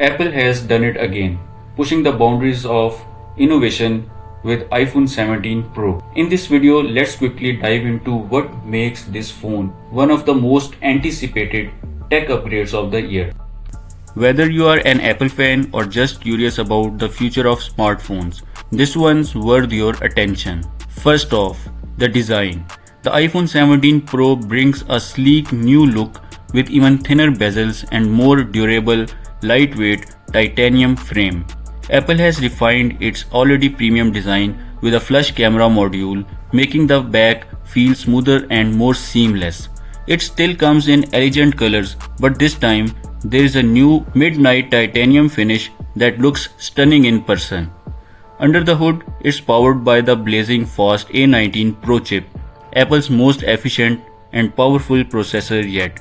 Apple has done it again, pushing the boundaries of innovation with iPhone 17 Pro. In this video, let's quickly dive into what makes this phone one of the most anticipated tech upgrades of the year. Whether you are an Apple fan or just curious about the future of smartphones, this one's worth your attention. First off, the design. The iPhone 17 Pro brings a sleek new look with even thinner bezels and more durable, lightweight titanium frame. Apple has refined its already premium design with a flush camera module, making the back feel smoother and more seamless. It still comes in elegant colors, but this time there is a new midnight titanium finish that looks stunning in person. Under the hood, it's powered by the blazing fast A19 Pro chip, Apple's most efficient and powerful processor yet.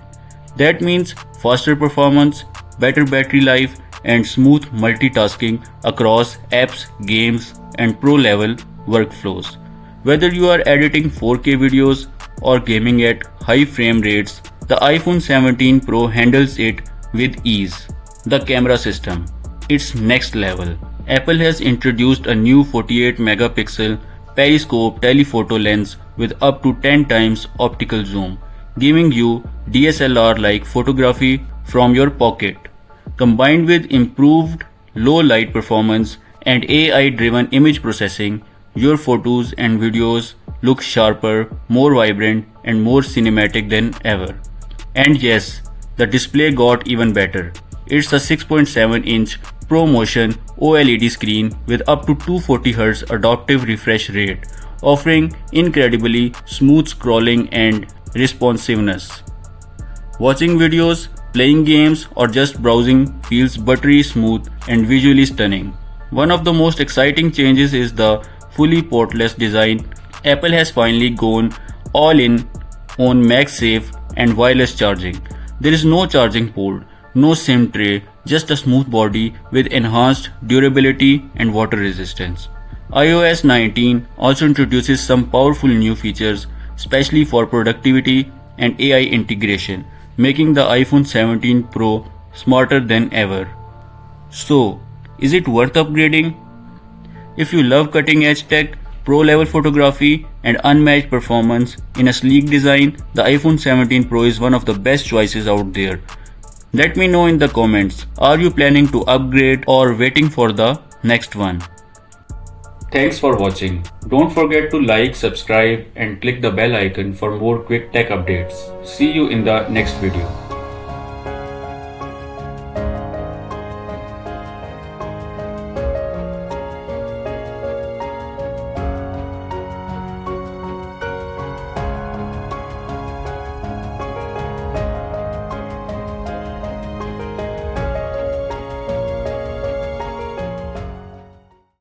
That means faster performance, better battery life, and smooth multitasking across apps, games, and pro-level workflows. Whether you are editing 4K videos or gaming at high frame rates, the iPhone 17 Pro handles it with ease. The camera system, it's next level. Apple has introduced a new 48 megapixel periscope telephoto lens with up to 10 times optical zoom, giving you DSLR-like photography from your pocket. Combined with improved low light performance and AI-driven image processing, your photos and videos look sharper, more vibrant, and more cinematic than ever. And yes, the display got even better. It's a 6.7-inch ProMotion OLED screen with up to 240Hz adaptive refresh rate, offering incredibly smooth scrolling and responsiveness. Watching videos, playing games, or just browsing feels buttery smooth and visually stunning. One of the most exciting changes is the fully portless design. Apple has finally gone all in on MagSafe and wireless charging. There is no charging port, no SIM tray, just a smooth body with enhanced durability and water resistance. iOS 19 also introduces some powerful new features, especially for productivity and AI integration, making the iPhone 17 Pro smarter than ever. So, is it worth upgrading? If you love cutting-edge tech, pro-level photography, and unmatched performance in a sleek design, the iPhone 17 Pro is one of the best choices out there. Let me know in the comments, are you planning to upgrade or waiting for the next one? Thanks for watching. Don't forget to like, subscribe, and click the bell icon for more quick tech updates. See you in the next video.